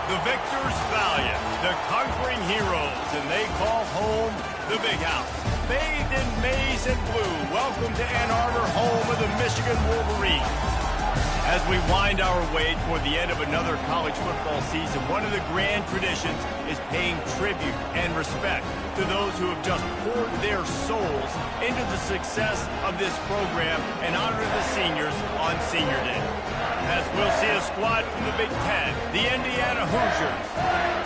The victors valiant, the conquering heroes, and they call home the Big House. Bathed in maize and blue, welcome to Ann Arbor, home of the Michigan Wolverines. As we wind our way toward the end of another college football season, one of the grand traditions is paying tribute and respect to those who have just poured their souls into the success of this program and honor the seniors on Senior Day. As we'll see a squad from the Big Ten, the Indiana Hoosiers,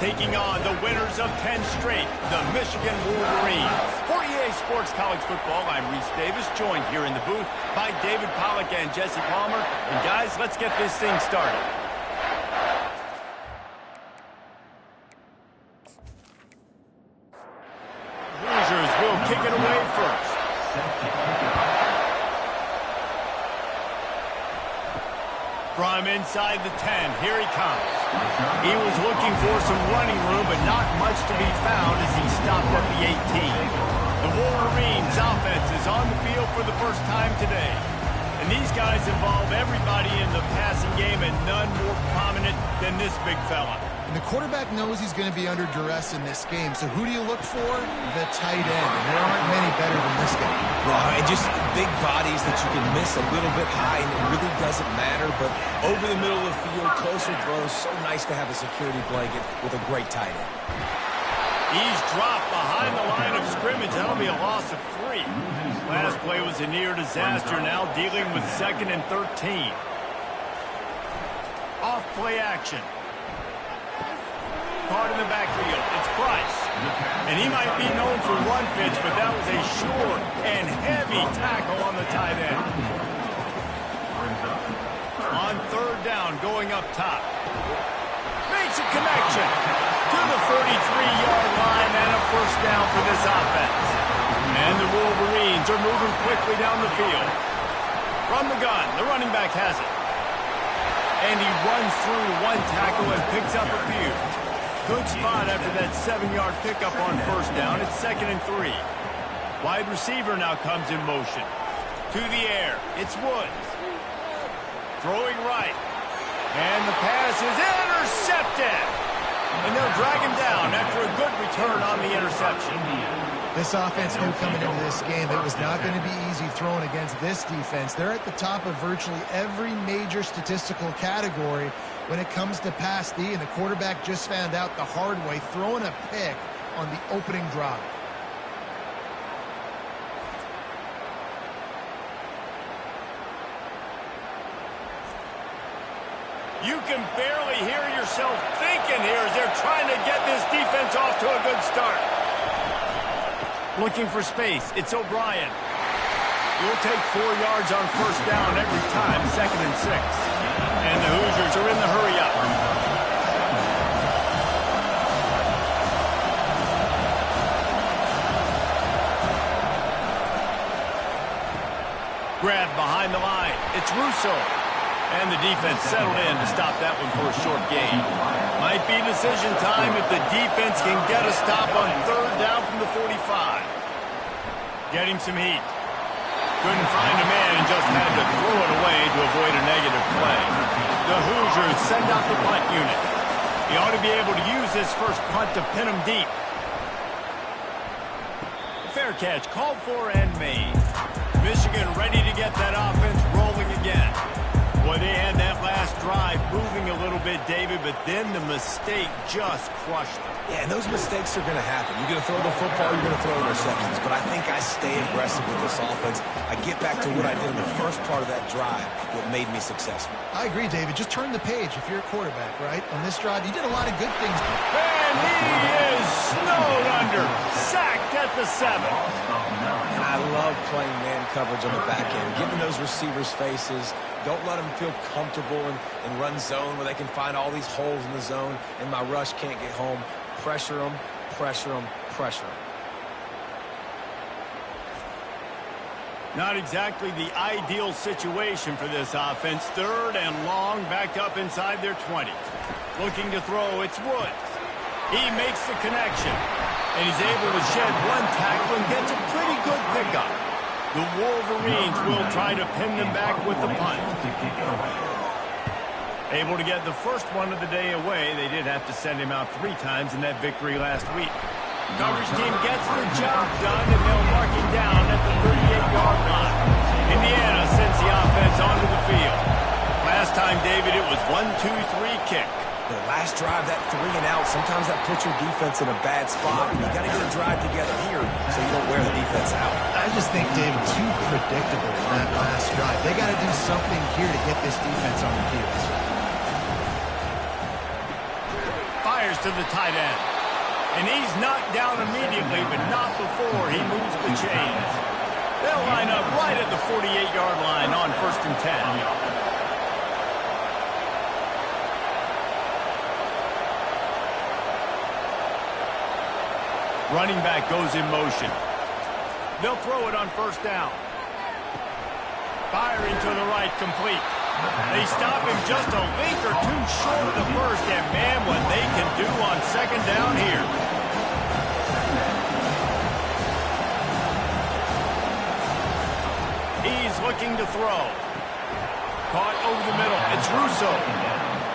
taking on the winners of 10 straight, the Michigan Wolverines. For EA Sports College Football, I'm Reese Davis, joined here in the booth by David Pollack and Jesse Palmer. And guys, let's get this thing started. Hoosiers will kick it away first. From inside the 10, here he comes. He was looking for some running room, but not much to be found as he stopped at the 18. The Wolverines offense is on the field for the first time today. And these guys involve everybody in the passing game, and none more prominent than this big fella. And the quarterback knows he's going to be under duress in this game. So who do you look for? The tight end. And there aren't many better than this guy. And just big bodies that you can miss a little bit high, and it really doesn't matter. But over the middle of the field, closer throws, so nice to have a security blanket with a great tight end. He's dropped behind the line of scrimmage. That'll be a loss of 3. Last play was a near disaster, now dealing with 2nd and 13. Off play action. Caught in the backfield. It's Price. And he might be known for run fits, but that was a short and heavy tackle on the tight end. On 3rd down, going up top. Makes a connection to the 43-yard line and a first down for this offense. And the Wolverines are moving quickly down the field. From the gun, the running back has it. And he runs through one tackle and picks up a few. Good spot after that 7-yard pickup on first down. It's 2nd and 3. Wide receiver now comes in motion. To the air. It's Woods. Throwing right. And the pass is intercepted. And they'll drag him down after a good return on the interception. This offense knew coming into this game it was not going to be easy throwing against this defense. They're at the top of virtually every major statistical category when it comes to pass D, and the quarterback just found out the hard way, throwing a pick on the opening drive. You can barely hear yourself thinking here as they're trying to get this defense off to a good start. Looking for space. It's O'Brien. He'll take 4 yards on first down every time, 2nd and 6. And the Hoosiers are in the hurry-up. Grab behind the line. It's Russo. And the defense settled in to stop that one for a short gain. Might be decision time if the defense can get a stop on 3rd down from the 45. Getting some heat. Couldn't find a man and just had to throw it away to avoid a negative play. The Hoosiers send out the punt unit. He ought to be able to use this first punt to pin him deep. Fair catch called for and made. Michigan ready to get that offense rolling again. Boy, they had that last drive moving a little bit, David, but then the mistake just crushed them. Yeah, and those mistakes are going to happen. You're going to throw the football, you're going to throw interceptions. But I think I stay aggressive with this offense. I get back to what I did in the first part of that drive, what made me successful. I agree, David. Just turn the page if you're a quarterback, right? On this drive, you did a lot of good things. And he is snowed under. Sacked at the 7. And I love playing man coverage on the back end, giving those receivers faces. Don't let them feel comfortable in run zone where they can find all these holes in the zone and my rush can't get home. Pressure them, pressure them, pressure them. Not exactly the ideal situation for this offense. 3rd and long, back up inside their 20. Looking to throw, it's Woods. He makes the connection, and he's able to shed one tackle and gets a pretty good pickup. The Wolverines will try to pin them back with the punt. Able to get the first one of the day away. They did have to send him out 3 times in that victory last week. Coverage team gets the job done, and they'll mark him down at the 38-yard line. Indiana sends the offense onto the field. Last time, David, it was 1-2-3 kick. The last drive, that 3 and out, sometimes that puts your defense in a bad spot. You got to get a drive together here so you don't wear the defense out. I just think, David, too predictable in that last drive. They got to do something here to get this defense on their heels. Fires to the tight end. And he's knocked down immediately, but not before he moves the chains. They'll line up right at the 48-yard line on 1st and 10. Running back goes in motion. They'll throw it on 1st down. Firing to the right, complete. They stop him just a link or 2 short of the first, and man, what they can do on 2nd down here. He's looking to throw. Caught over the middle. It's Russo.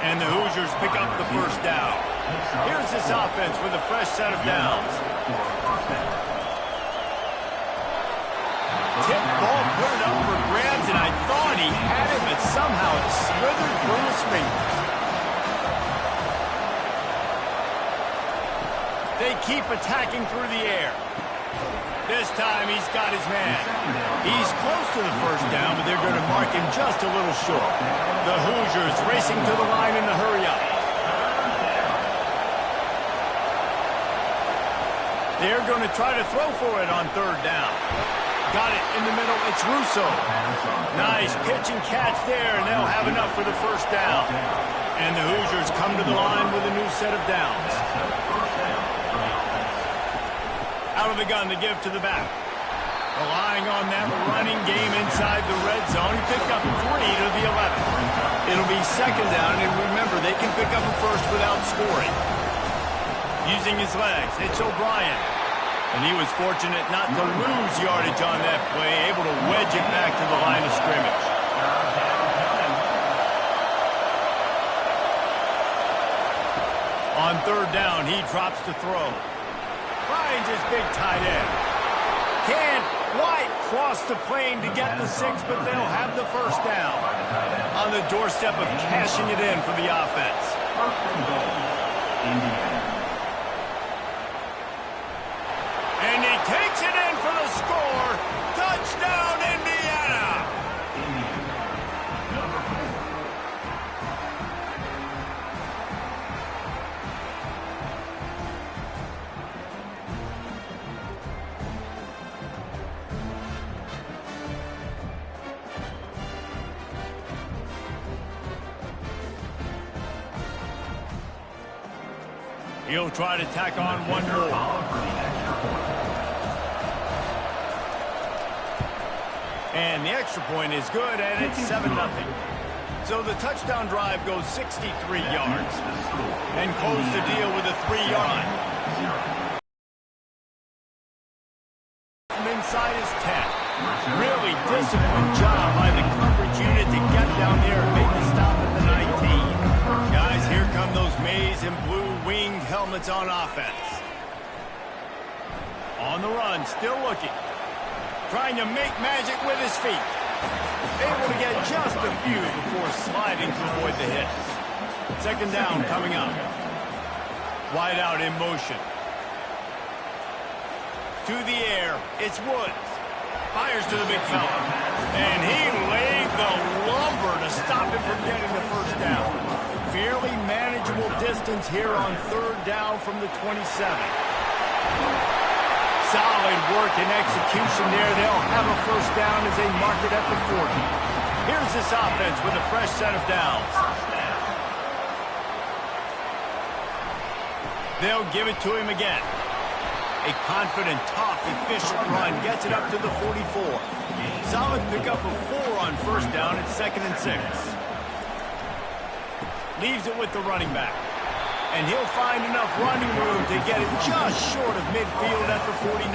And the Hoosiers pick up the 1st down. Here's this offense with a fresh set of downs. Tip ball put it up for grabs, and I thought he had it, but somehow it slithered through his fingers. They keep attacking through the air. This time he's got his man. He's close to the 1st down, but they're going to mark him just a little short. The Hoosiers racing to the line in a hurry-up. They're going to try to throw for it on 3rd down. Got it in the middle. It's Russo. Nice pitch and catch there, and they'll have enough for the 1st down. And the Hoosiers come to the line with a new set of downs. Out of the gun to give to the back. Relying on that running game inside the red zone. He picked up 3 to the 11. It'll be 2nd down, and remember, they can pick up a 1st without scoring. Using his legs, it's O'Brien. And he was fortunate not to lose yardage on that play, able to wedge it back to the line of scrimmage. On 3rd down, he drops to throw. Finds his big tight end. Can't quite cross the plane to get the 6, but they'll have the 1st down. On the doorstep of cashing it in for the offense. And he takes it in for the score. Touchdown, Indiana! He'll try to tack on one more. And the extra point is good, and it's 7-0. So the touchdown drive goes 63 yards. And close the deal with a 3-yard line. From inside his 10. Really disciplined job by the coverage unit to get down there and make the stop at the 19. Guys, here come those maize and blue winged helmets on offense. On the run, still looking. Trying to make magic with his feet. Able to get just a few before sliding to avoid the hit. 2nd down coming up. Wide out in motion. To the air, it's Woods. Fires to the big fella. And he laid the lumber to stop him from getting the 1st down. Fairly manageable distance here on 3rd down from the 27. Solid work and execution there. They'll have a 1st down as they mark it at the 40. Here's this offense with a fresh set of downs. They'll give it to him again. A confident, tough, efficient run gets it up to the 44. Solid pickup of 4 on 1st down. It's 2nd and 6. Leaves it with the running back. And he'll find enough running room to get it just short of midfield at the 49.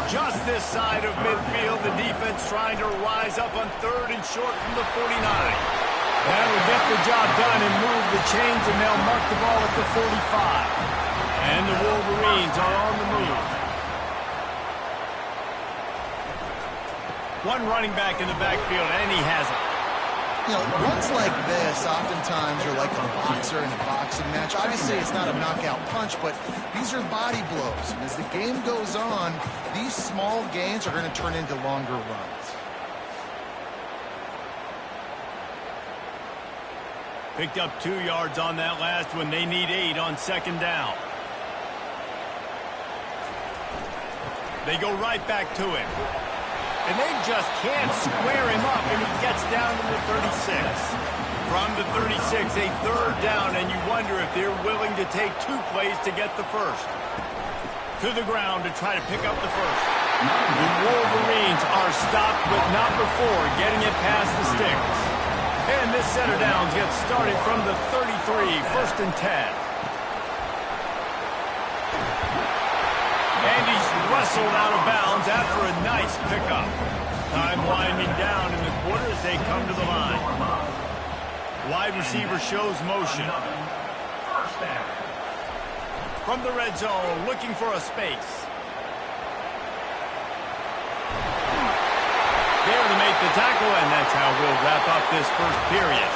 Just this side of midfield, the defense trying to rise up on 3rd and short from the 49. That'll get the job done and move the chains, and they'll mark the ball at the 45. And the Wolverines are on the move. One running back in the backfield, and he has it. You know, runs like this oftentimes are like a boxer in a boxing match. Obviously, it's not a knockout punch, but these are body blows. And as the game goes on, these small gains are going to turn into longer runs. Picked up 2 yards on that last one. They need 8 on second down. They go right back to him. And they just can't square him up, and he gets down to the 36. From the 36, a third down, and you wonder if they're willing to take 2 plays to get the first. To the ground to try to pick up the first. The Wolverines are stopped, but not before getting it past the sticks. And this set of downs gets started from the 33, first and 10. And he's wrestled out of bounds after a nice pickup. Time winding down in the quarter as they come to the line. Wide receiver shows motion. From the red zone, looking for a space. There to make the tackle, and that's how we'll wrap up this first period.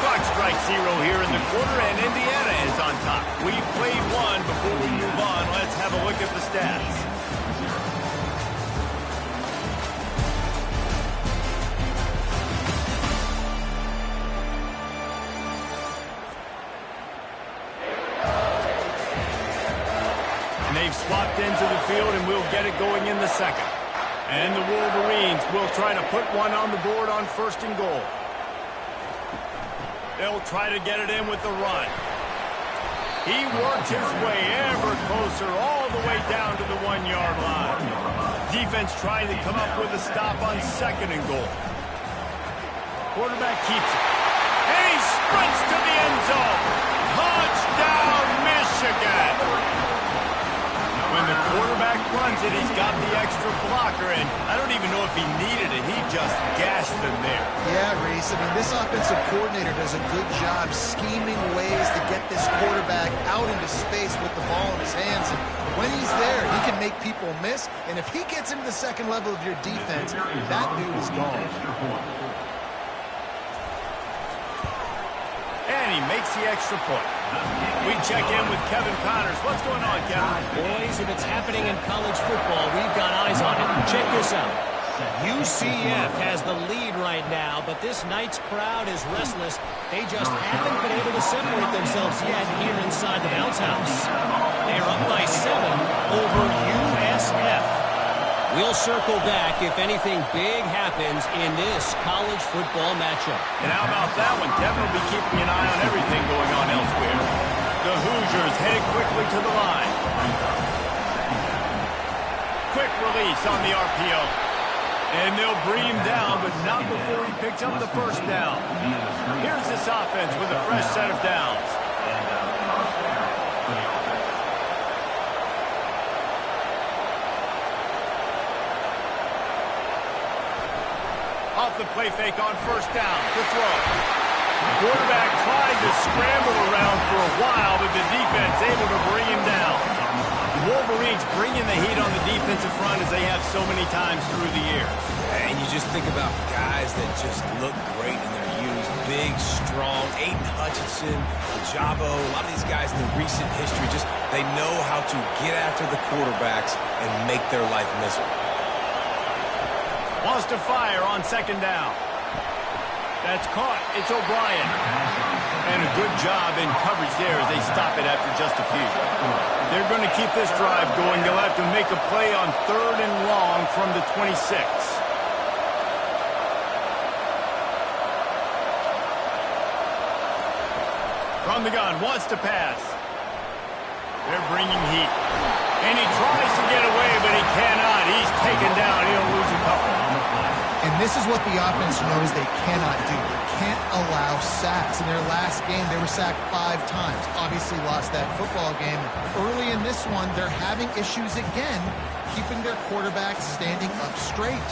Clock strikes 0 here in the quarter, and Indiana is on top. We played one. Before we move on, let's have a look at the stats. And they've swapped into the field, and we'll get it going in the second. And the Wolverines will try to put one on the board on first and goal. They'll try to get it in with the run. He works his way ever closer all the way down to the 1-yard line. Defense trying to come up with a stop on second and goal. Quarterback keeps it. And he sprints to the end zone. Touchdown, Michigan! When the quarterback runs it, he's got the extra blocker, and I don't even know if he needed it. He just gashed them there. Yeah, Reese. I mean, this offensive coordinator does a good job scheming ways to get this quarterback out into space with the ball in his hands. And when he's there, he can make people miss. And if he gets into the second level of your defense, that dude is gone. And he makes the extra point. We check in with Kevin Connors. What's going on, Kevin? Boys, if it's happening in college football, we've got eyes on it. Check this out. UCF has the lead right now, but this night's crowd is restless. They just haven't been able to separate themselves yet here inside the bounce house. They are up by 7 over USF. We'll circle back if anything big happens in this college football matchup. And how about that one? Kevin will be keeping an eye on everything going on elsewhere. The Hoosiers headed quickly to the line. Quick release on the RPO. And they'll bring him down, but not before he picks up the first down. Here's this offense with a fresh set of downs. Off the play fake on first down to throw. Quarterback tried to scramble around for a while, but the defense able to bring him down. The Wolverines bringing the heat on the defensive front as they have so many times through the years. And you just think about guys that just look great in their youth. Big, strong, Aiden Hutchinson, Ojabo, a lot of these guys in the recent history, just they know how to get after the quarterbacks and make their life miserable. Wants to fire on second down. That's caught. It's O'Brien. And a good job in coverage there as they stop it after just a few. They're going to keep this drive going. They'll have to make a play on third and long from the 26. From the gun, wants to pass. They're bringing heat. And he tries to get away, but he cannot. He's taken down. He'll lose a couple. And this is what the offense knows they cannot do. They can't allow sacks. In their last game, they were sacked 5 times. Obviously lost that football game. Early in this one, they're having issues again, keeping their quarterback standing up straight.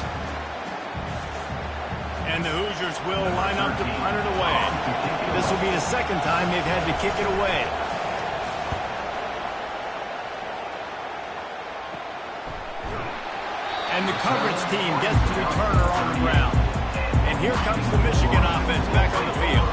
And the Hoosiers will line up to punt it away. This will be the second time they've had to kick it away. And the coverage team gets the returner on the ground. And here comes the Michigan offense back on the field.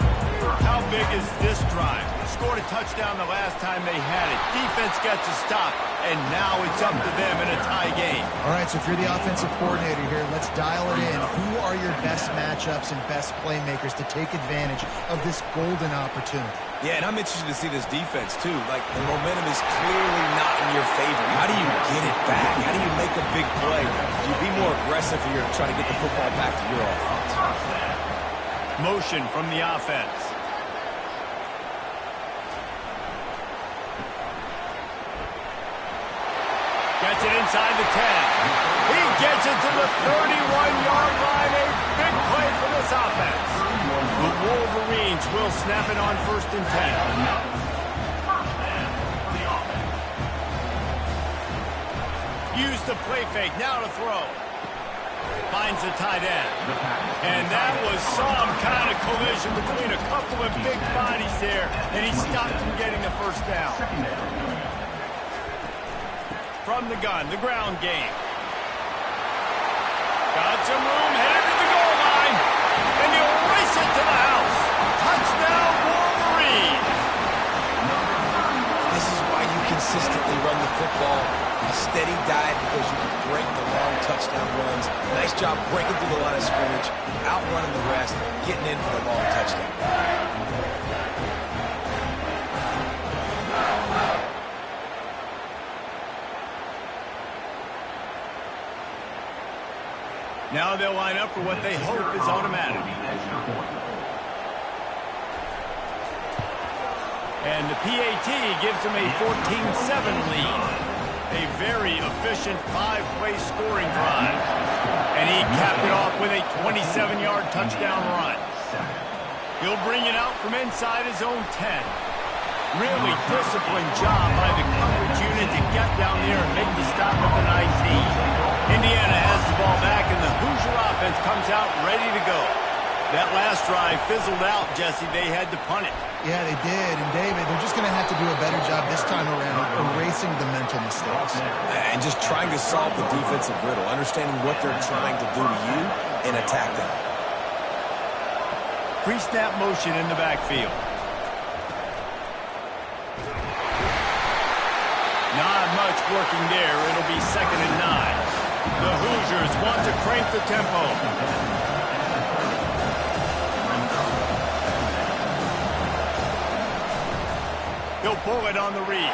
How big is this drive? Scored a touchdown the last time they had it. Defense gets a stop, and now it's up to them in a tie game. All right, so if you're the offensive coordinator here, let's dial it in. Who are your best matchups and best playmakers to take advantage of this golden opportunity? Yeah, and I'm interested to see this defense, too. Like, the momentum is clearly not in your favor. How do you get it back? How do you make a big play? Do you be more aggressive here to try to get the football back to your offense? Motion from the offense. Gets it inside the 10. He gets it to the 31-yard line. A big play for this offense. The Wolverines will snap it on 1st and 10. Use the play fake. Now to throw. Finds the tight end. And that was some kind of collision between a couple of big bodies there, and he stopped from getting the first down. From the gun, the ground game. Got some room, headed to the goal line, and he'll race it to the house. Touchdown, Wolverines! This is why you consistently run the football. A steady diet because you can break the long touchdown runs. Nice job breaking through the line of scrimmage, outrunning the rest, getting in for the long touchdown. Now they'll line up for what they hope is automatic. And the PAT gives them a 14-7 lead. A very efficient 5-play scoring drive. And he capped it off with a 27-yard touchdown run. He'll bring it out from inside his own 10. Really disciplined job by the coverage unit to get down there and make the stop at the 19. Indiana has the ball back, and the Hoosier offense comes out ready to go. That last drive fizzled out, Jesse. They had to punt it. Yeah, they did. And, David, they're just going to have to do a better job this time around erasing the mental mistakes. And just trying to solve the defensive riddle, understanding what they're trying to do to you and attack them. Pre-snap motion in the backfield. Not much working there. It'll be 2nd and 9. The Hoosiers want to crank the tempo. He'll pull it on the read.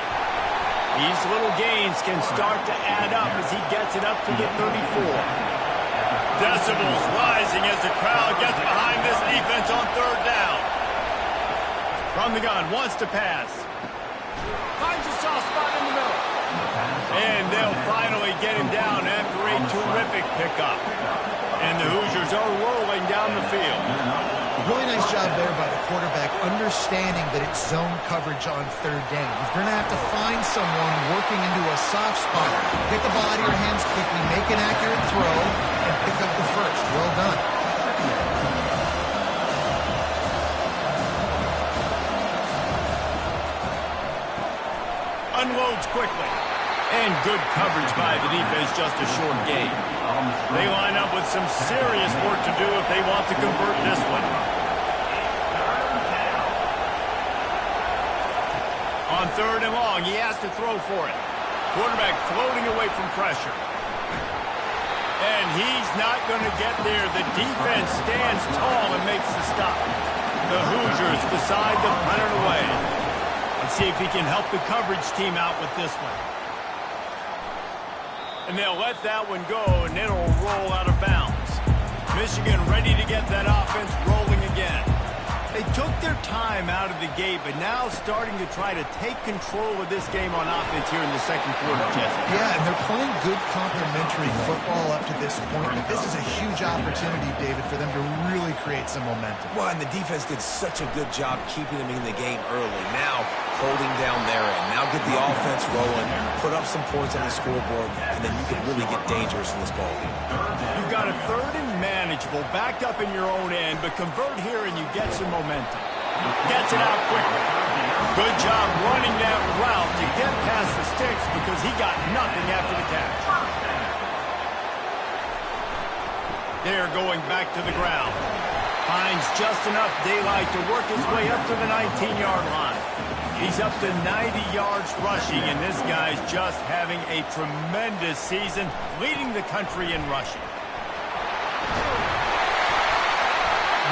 These little gains can start to add up as he gets it up to the 34. Decibels rising as the crowd gets behind this defense on 3rd down. From the gun, wants to pass. Finds a soft spot in the middle. And they'll finally get him down after a terrific pickup. And the Hoosiers are rolling down the field. Really nice job there by the quarterback, understanding that it's zone coverage on 3rd down. You're going to have to find someone working into a soft spot. Get the ball out of your hands quickly, make an accurate throw, and pick up the first. Well done. Unloads quickly. And good coverage by the defense, just a short gain. They line up with some serious work to do if they want to convert this one. On 3rd and long, he has to throw for it. Quarterback floating away from pressure. And he's not going to get there. The defense stands tall and makes the stop. The Hoosiers decide to punt it away. Let's see if he can help the coverage team out with this one. And they'll let that one go, and it'll roll out of bounds. Michigan ready to get that offense rolling again. They took their time out of the gate, but now starting to try to take control of this game on offense here in the 2nd quarter, Jesse. Yeah, and they're playing good complementary football up to this point, but this is a huge opportunity, David, for them to really create some momentum. Well, and the defense did such a good job keeping them in the game early. Now holding down their end. Now get the offense rolling, put up some points on the scoreboard, and then you can really get dangerous in this ball game. You've got a third and manageable, backed up in your own end, but convert here and you get some momentum. Gets it out quickly. Good job running that route to get past the sticks because he got nothing after the catch. They're going back to the ground. Finds just enough daylight to work his way up to the 19-yard line. He's up to 90 yards rushing, and this guy's just having a tremendous season, leading the country in rushing.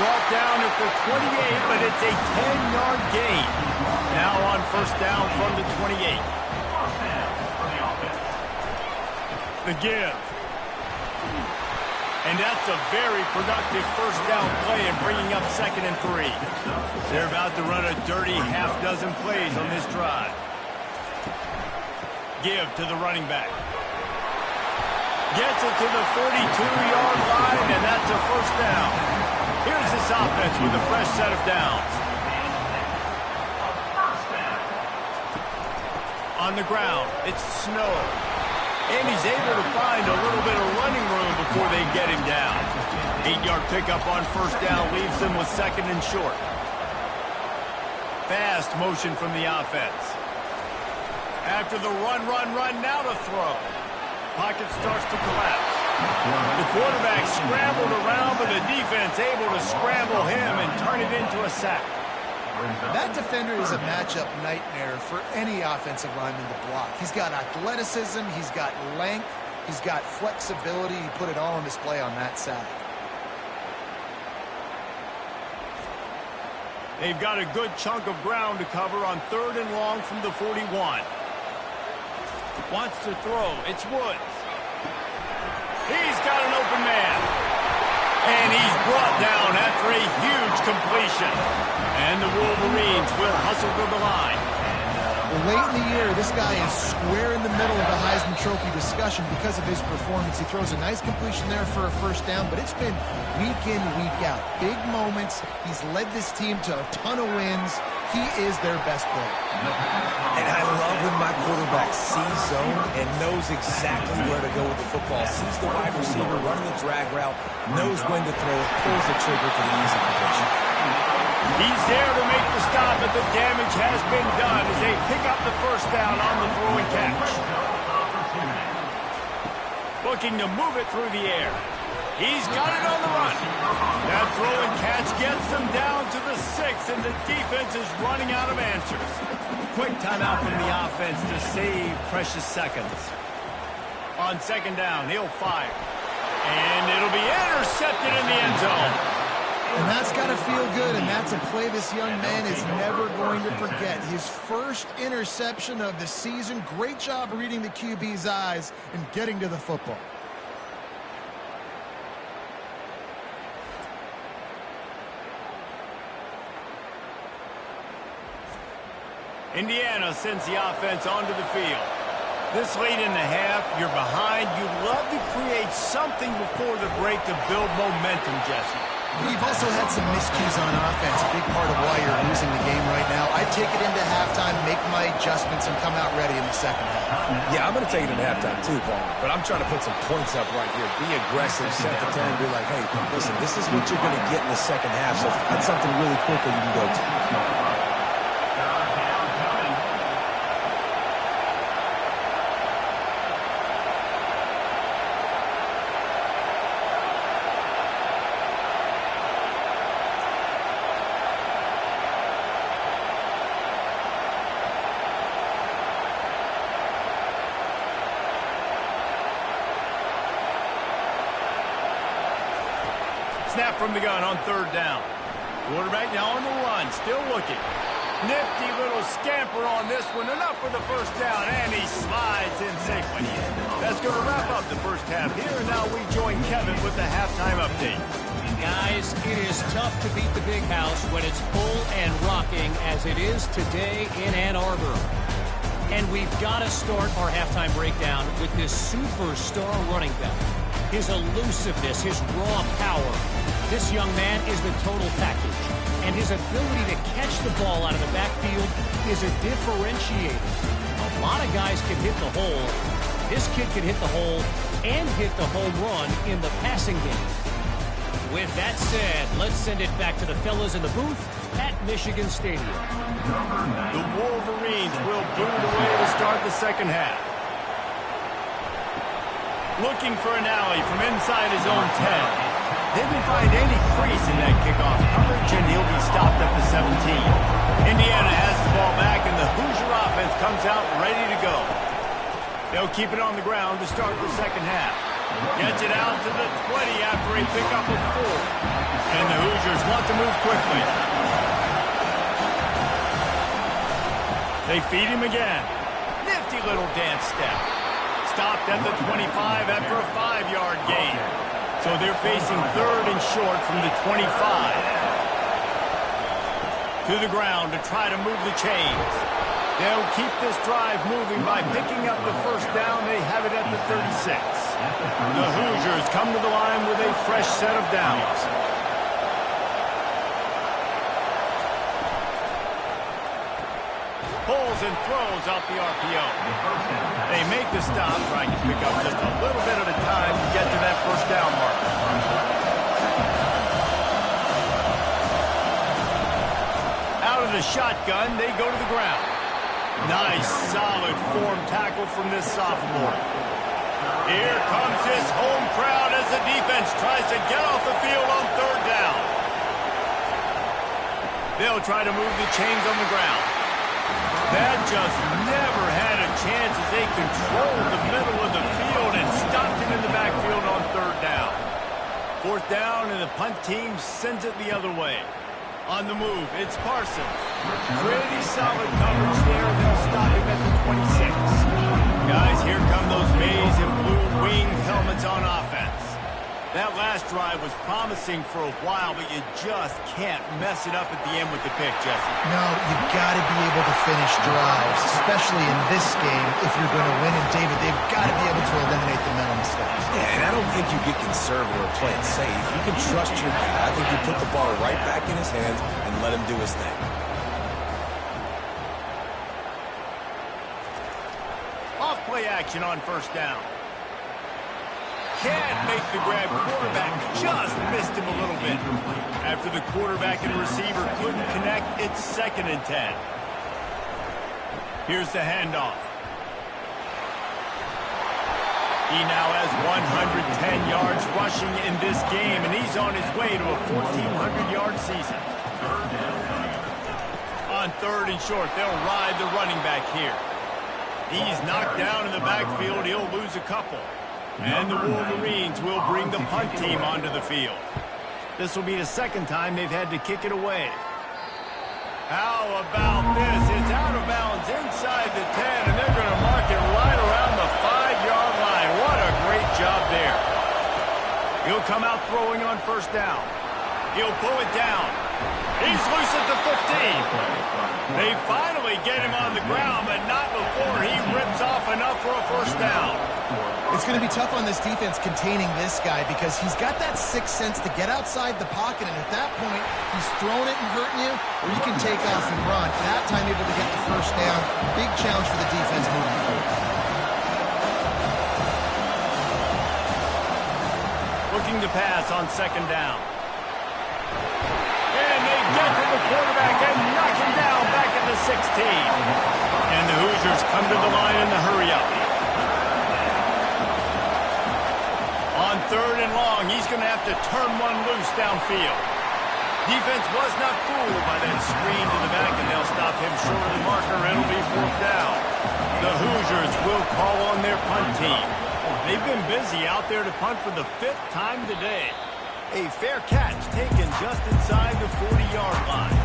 Brought down at the 28, but it's a 10-yard gain. Now on first down from the 28. The give. And that's a very productive first down play and bringing up 2nd and 3. They're about to run a dirty half-dozen plays on this drive. Give to the running back. Gets it to the 42-yard line, and that's a first down. Here's this offense with a fresh set of downs. On the ground, it's snow. And he's able to find a little bit of running room before they get him down. 8-yard pickup on first down leaves them with 2nd and short. Fast motion from the offense. After the run, now to throw. Pocket starts to collapse. The quarterback scrambled around, but the defense able to scramble him and turn it into a sack. That defender is a matchup nightmare for any offensive lineman to block. He's got athleticism, he's got length, he's got flexibility. He put it all on display on that sack. They've got a good chunk of ground to cover on 3rd and long from the 41. Wants to throw. It's Woods. He's got an open man. And he's brought down after a huge completion. And the Wolverines will hustle to the line. Well, late in the year, this guy is square in the middle of the Heisman Trophy discussion because of his performance. He throws a nice completion there for a first down, but it's been week in, week out. Big moments. He's led this team to a ton of wins. He is their best player. And I love when my quarterback sees zone and knows exactly where to go with the football. Sees the wide receiver running the drag route, knows when to throw it, pulls the trigger for the easy completion. He's there to make the stop, but the damage has been done as they pick up the first down on the throw and catch. Looking to move it through the air. He's got it on the run. That throw and catch gets them down to the 6, and the defense is running out of answers. Quick timeout from the offense to save precious seconds. On 2nd down, he'll fire. And it'll be intercepted in the end zone. And that's got to feel good, and that's a play this young man is never going to forget. His first interception of the season. Great job reading the QB's eyes and getting to the football. Indiana sends the offense onto the field. This late in the half, you're behind. You'd love to create something before the break to build momentum, Jesse. You've also had some miscues on offense, a big part of why you're losing the game right now. I take it into halftime, make my adjustments, and come out ready in the second half. Yeah, I'm going to take it into halftime too, Paul. But I'm trying to put some points up right here. Be aggressive, set the tone, be like, hey, listen, this is what you're going to get in the second half. So find something really quick that you can go to. Snap from the gun on 3rd down. Quarterback now on the run, still looking. Nifty little scamper on this one, enough for the first down, and he slides in safely. That's going to wrap up the first half here, and now we join Kevin with the halftime update. Guys, it is tough to beat the big house when it's full and rocking as it is today in Ann Arbor. And we've got to start our halftime breakdown with this superstar running back. His elusiveness, his raw power. This young man is the total package. and his ability to catch the ball out of the backfield is a differentiator. A lot of guys can hit the hole. This kid can hit the hole and hit the home run in the passing game. With that said, let's send it back to the fellas in the booth at Michigan Stadium. The Wolverines will boot away to start the second half. Looking for an alley from inside his own 10. Didn't find any crease in that kickoff coverage, and he'll be stopped at the 17. Indiana has the ball back, and the Hoosier offense comes out ready to go. They'll keep it on the ground to start the second half. Gets it out to the 20 after a pickup of 4. And the Hoosiers want to move quickly. They feed him again. Nifty little dance step. Stopped at the 25 after a 5-yard gain. So they're facing third and short from the 25. To the ground to try to move the chains. They'll keep this drive moving by picking up the first down. They have it at the 36. The Hoosiers come to the line with a fresh set of downs. Pulls and throws out the RPO. They make the stop, trying to pick up just a little bit at a time to get to that first down mark. Out of the shotgun, they go to the ground. Nice, solid form tackle from this sophomore. Here comes his home crowd as the defense tries to get off the field on third down. They'll try to move the chains on the ground. That just never had a chance as they controlled the middle of the field and stopped him in the backfield on third down. Fourth down, and the punt team sends it the other way. On the move, it's Parsons. Pretty solid coverage there. They'll stop him at the 26. Guys, here come those maize and blue winged helmets on offense. That last drive was promising for a while, but you just can't mess it up at the end with the pick, Jesse. No, you've got to be able to finish drives, especially in this game if you're going to win. And, David, they've got to be able to eliminate the mental mistakes. Yeah, and I don't think you get conservative or play it safe. You can trust your guy. I think you put the ball right back in his hands and let him do his thing. Off play action on first down. Can't make the grab. Quarterback just missed him a little bit. After the quarterback and receiver couldn't connect, it's 2nd and 10. Here's the handoff. He now has 110 yards rushing in this game, and he's on his way to a 1,400-yard season. On third and short, they'll ride the running back here. He's knocked down in the backfield. He'll lose a couple. And the Wolverines will bring the punt team onto the field. This will be the second time they've had to kick it away. How about this? It's out of bounds inside the 10, and they're going to mark it right around the 5-yard line. What a great job there. He'll come out throwing on first down. He'll pull it down. He's loose at the 15. They finally get him on the ground, but not before he rips off enough for a first down. It's going to be tough on this defense containing this guy because he's got that sixth sense to get outside the pocket, and at that point, he's throwing it and hurting you, or you can take off and run. At that time, able to get the first down. Big challenge for the defense moving forward. Looking to pass on second down. And they get to the quarterback and knock him down back at the 16. And the Hoosiers come to the line in the hurry-up. On third and long, he's going to have to turn one loose downfield. Defense was not fooled by that screen to the back, and they'll stop him short of the marker. It'll be fourth down. The Hoosiers will call on their punt team. They've been busy out there to punt for the 5th time today. A fair catch taken just inside the 40-yard line.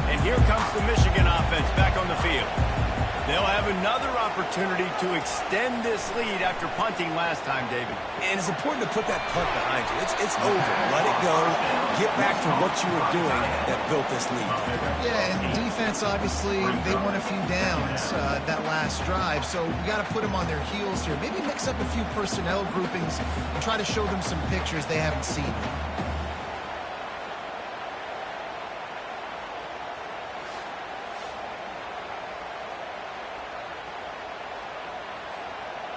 And here comes the Michigan offense back on the field. They'll have another opportunity to extend this lead after punting last time, David. And it's important to put that punt behind you. It's over. Let it go. Get back to what you were doing that built this lead. Yeah, and defense, obviously, they won a few downs that last drive, so we got to put them on their heels here. Maybe mix up a few personnel groupings and try to show them some pictures they haven't seen.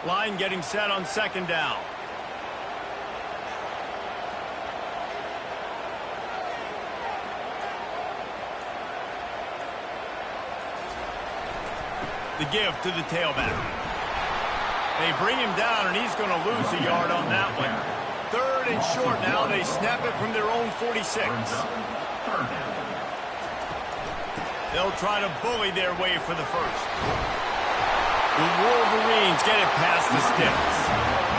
Line getting set on second down. The give to the tailback. They bring him down, and he's going to lose a yard on that one. Third and short now. They snap it from their own 46. They'll try to bully their way for the first. The Wolverines get it past the sticks.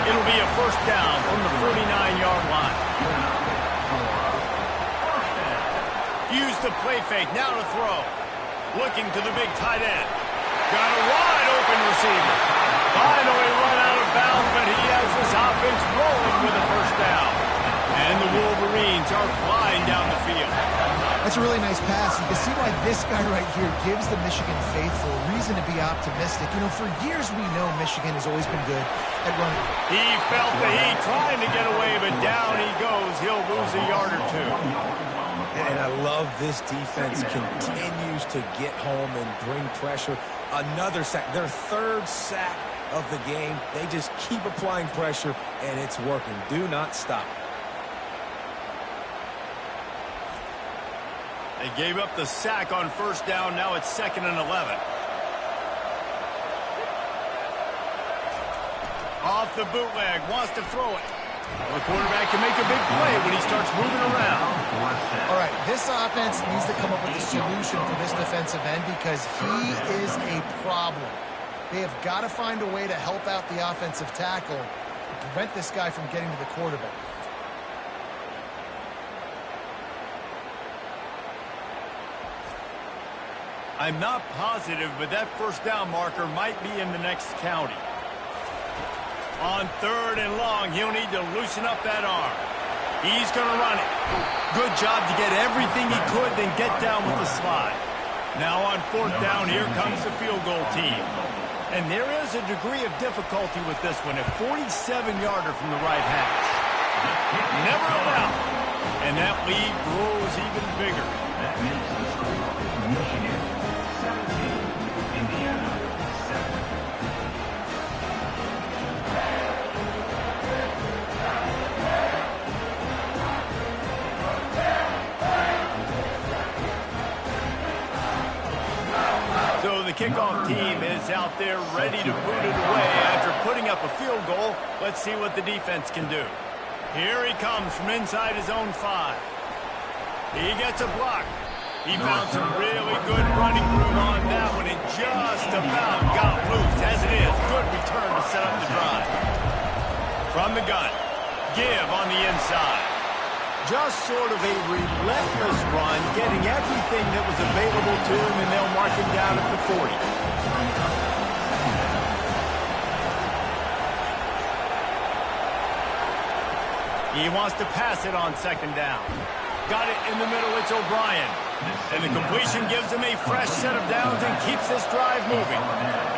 It'll be a first down from the 49-yard line. Use the play fake now to throw. Looking to the big tight end. Got a wide open receiver. Finally run out of bounds, but he has this offense rolling with a first down. And the Wolverines are flying down the field. That's a really nice pass. You can see why this guy right here gives the Michigan faithful reason to be optimistic. You know, for years we know Michigan has always been good at running. He felt the heat trying to get away, but down he goes. He'll lose a yard or two. And I love this defense continues to get home and bring pressure. Another sack, their third sack of the game. They just keep applying pressure, and it's working. Do not stop. They gave up the sack on first down. Now it's 2nd and 11. Off the bootleg, wants to throw it. The quarterback can make a big play when he starts moving around. All right, this offense needs to come up with a solution for this defensive end because he is a problem. They have got to find a way to help out the offensive tackle to prevent this guy from getting to the quarterback. I'm not positive, but that first down marker might be in the next county. On 3rd and long, he'll need to loosen up that arm. He's going to run it. Good job to get everything he could, then get down with the slide. Now on 4th down, here comes the field goal team. And there is a degree of difficulty with this one, a 47-yarder from the right hash. Never allowed. And that lead grows even bigger. That makes the score Michigan 17, Indiana 7. So the kickoff team is out there ready to boot it away after putting up a field goal. Let's see what the defense can do. Here he comes from inside his own 5. He gets a block. He found some really good running room on that one and just about got loose. As it is, good return to set up the drive. From the gun, give on the inside. Just sort of a relentless run, getting everything that was available to him, and they'll mark him down at the 40. He wants to pass it on 2nd down. Got it in the middle, it's O'Brien. And the completion gives him a fresh set of downs and keeps this drive moving.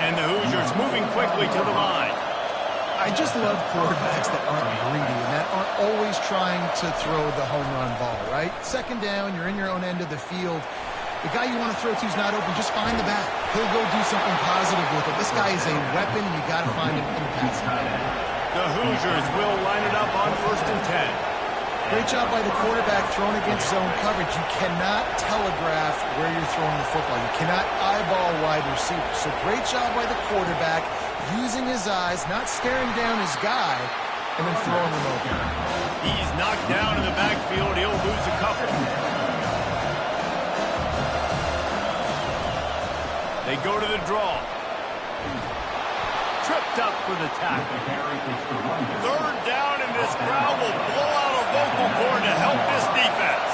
And the Hoosiers moving quickly to the line. I just love quarterbacks that aren't greedy and that aren't always trying to throw the home run ball, right? 2nd down, you're in your own end of the field. The guy you want to throw to is not open. Just find the back. He'll go do something positive with it. This guy is a weapon, and you got to find him in the passing game. The Hoosiers will line it up on 1st and 10. Great job by the quarterback throwing against zone coverage. You cannot telegraph where you're throwing the football. You cannot eyeball wide receivers. So great job by the quarterback using his eyes, not staring down his guy, and then throwing him open. He's knocked down in the backfield. He'll lose a couple. They go to the draw. Tripped up for the tackle. 3rd down, and this crowd will blow out a vocal cord to help this defense.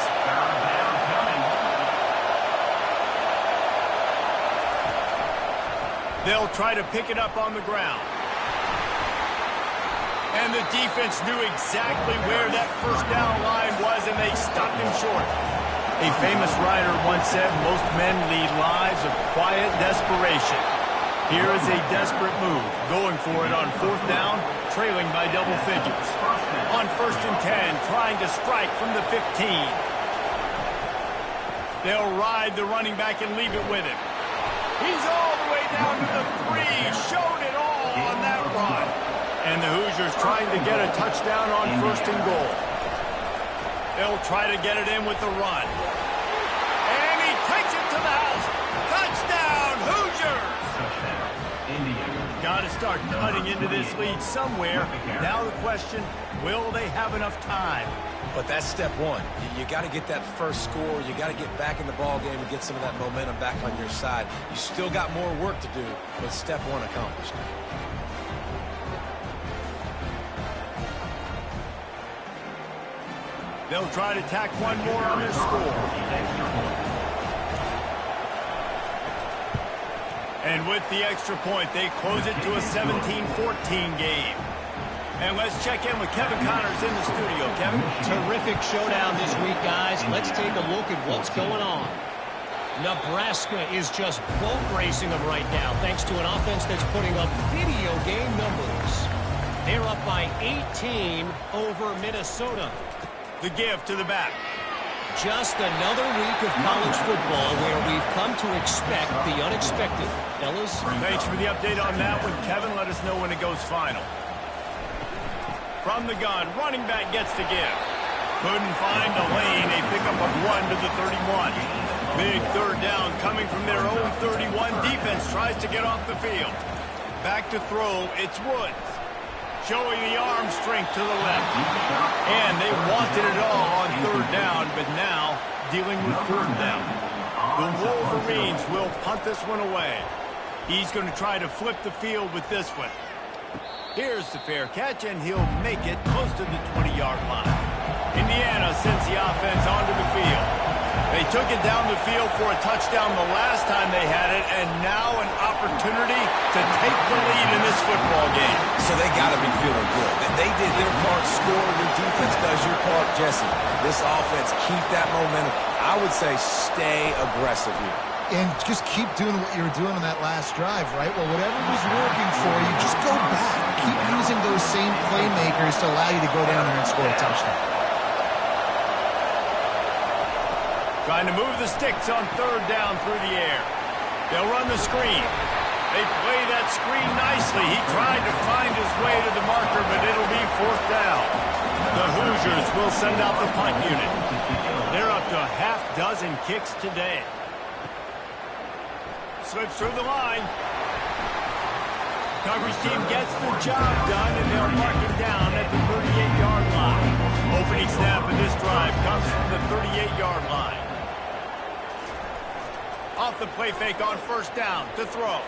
They'll try to pick it up on the ground. And the defense knew exactly where that first down line was, and they stopped him short. A famous writer once said, most men lead lives of quiet desperation. Here is a desperate move, going for it on 4th down, trailing by double figures. On 1st and 10, trying to strike from the 15. They'll ride the running back and leave it with him. He's all the way down to the 3, showed it all on that run. And the Hoosiers trying to get a touchdown on first and goal. They'll try to get it in with the run. And he takes it to the house. Touchdown, Hoosiers! Got to start cutting into this lead somewhere. Now the question, will they have enough time? But that's step one. You got to get that first score. You got to get back in the ball game and get some of that momentum back on your side. You still got more work to do, but step one accomplished. They'll try to tack one more on their score. And with the extra point, they close it to a 17-14 game. And let's check in with Kevin Connors in the studio. Kevin? Terrific showdown this week, guys. Let's take a look at what's going on. Nebraska is just boat racing them right now, thanks to an offense that's putting up video game numbers. They're up by 18 over Minnesota. The give to the back. Just another week of college football where we've come to expect the unexpected. Fellas? Thanks for the update on that one, Kevin. Let us know when it goes final. From the gun, running back gets the give. Couldn't find a lane. They pick up a 1 to the 31. Big third down coming from their own 31. Defense tries to get off the field. Back to throw, it's Woods. Showing the arm strength to the left. And they wanted it all on third down, but now dealing with fourth down. The Wolverines will punt this one away. He's going to try to flip the field with this one. Here's the fair catch, and he'll make it close to the 20-yard line. Indiana sends the offense onto the field. They took it down the field for a touchdown the last time they had it, and now an opportunity to take the lead in this football game. So they got to be feeling good. They did their part, score. Your defense does your part, Jesse. This offense, keep that momentum. I would say stay aggressive here. And just keep doing what you were doing on that last drive, right? Well, whatever was working for you, just go back. Keep using those same playmakers to allow you to go down there and score a touchdown. Trying to move the sticks on third down through the air. They'll run the screen. They play that screen nicely. He tried to find his way to the marker, but it'll be fourth down. The Hoosiers will send out the punt unit. They're up to a half dozen kicks today. Slips through the line. Coverage team gets the job done, and they'll mark him down at the 38-yard line. Opening snap of this drive comes from the 38-yard line. Off the play fake on first down to throw.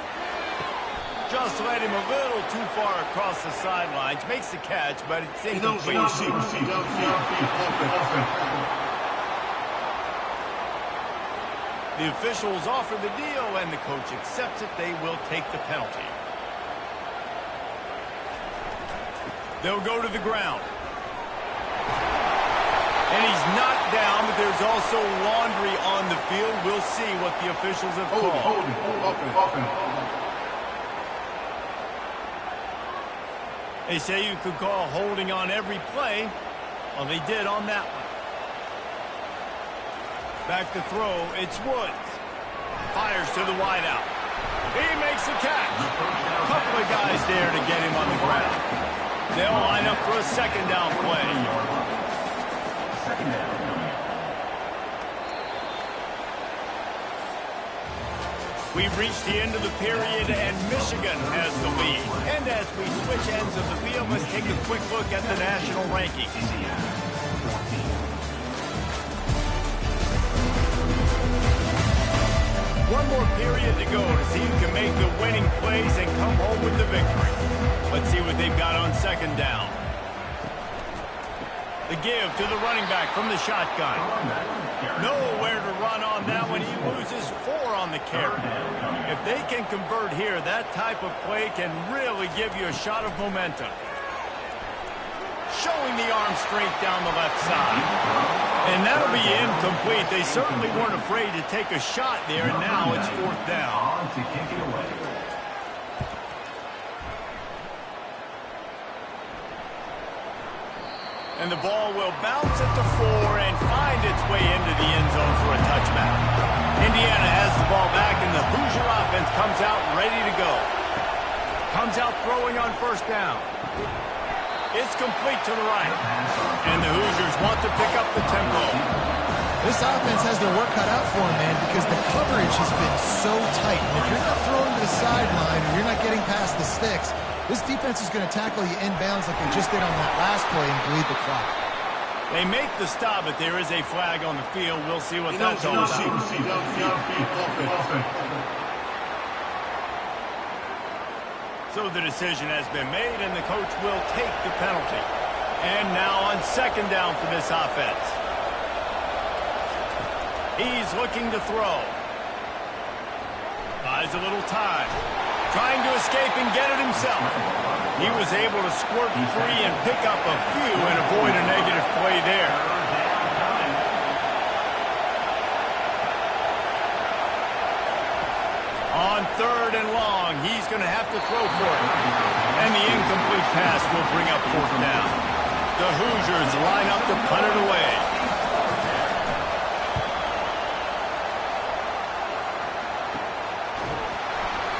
Just led him a little too far across the sidelines. Makes the catch, but it's incomplete. The officials offer the deal, and the coach accepts it. They will take the penalty. They'll go to the ground. And he's knocked down, but there's also laundry on the field. We'll see what the officials have called. They say you could call holding on every play. Well, they did on that one. Back to throw, it's Woods. Fires to the wideout. He makes the catch. A couple of guys there to get him on the ground. They'll line up for a second down play. We've reached the end of the period, and Michigan has the lead. And as we switch ends of the field, let's take a quick look at the national rankings. One more period to go to see who can make the winning plays and come home with the victory. Let's see what they've got on second down. The give to the running back from the shotgun. Nowhere to run on that one. He loses 4 on the carry. If they can convert here, that type of play can really give you a shot of momentum. Showing the arm strength down the left side. And that'll be incomplete. They certainly weren't afraid to take a shot there, and now it's fourth down. And the ball will bounce at the 4 and find its way into the end zone for a touchback. Indiana has the ball back, and the Hoosier offense comes out ready to go. Comes out throwing on first down. It's complete to the right. And the Hoosiers want to pick up the tempo. This offense has their work cut out for them, man, because the coverage has been so tight. And if you're not throwing to the sideline or you're not getting past the sticks, this defense is going to tackle you inbounds like they just did on that last play and bleed the clock. They make the stop, but there is a flag on the field. We'll see what that's all about. So the decision has been made, and the coach will take the penalty. And now on second down for this offense. He's looking to throw. Buys a little time. Trying to escape and get it himself. He was able to squirt free and pick up a few and avoid a negative play there. On third and long, he's going to have to throw for it. And the incomplete pass will bring up fourth down. The Hoosiers line up to punt it away.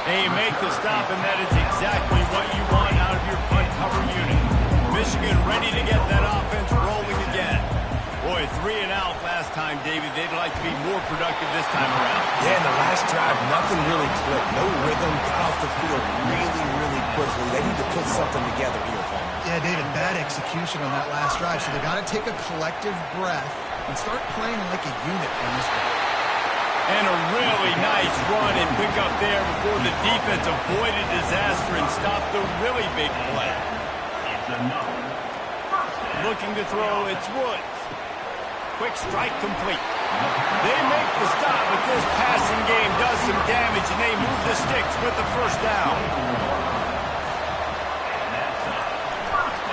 They make the stop, and that is exactly what you want out of your punt cover unit. Michigan ready to get that offense rolling again. Boy, 3 and out last time, David. They'd like to be more productive this time around. Yeah, in the last drive, nothing really clicked. No rhythm, got off the field really quickly. They need to put something together here, Paul. Yeah, David, bad execution on that last drive. So they got to take a collective breath and start playing like a unit on this one. And a really nice run and pick up there before the defense avoided disaster and stopped the really big play. Looking to throw, it's Woods. Quick strike complete. They make the stop, but this passing game does some damage, and they move the sticks with the first down.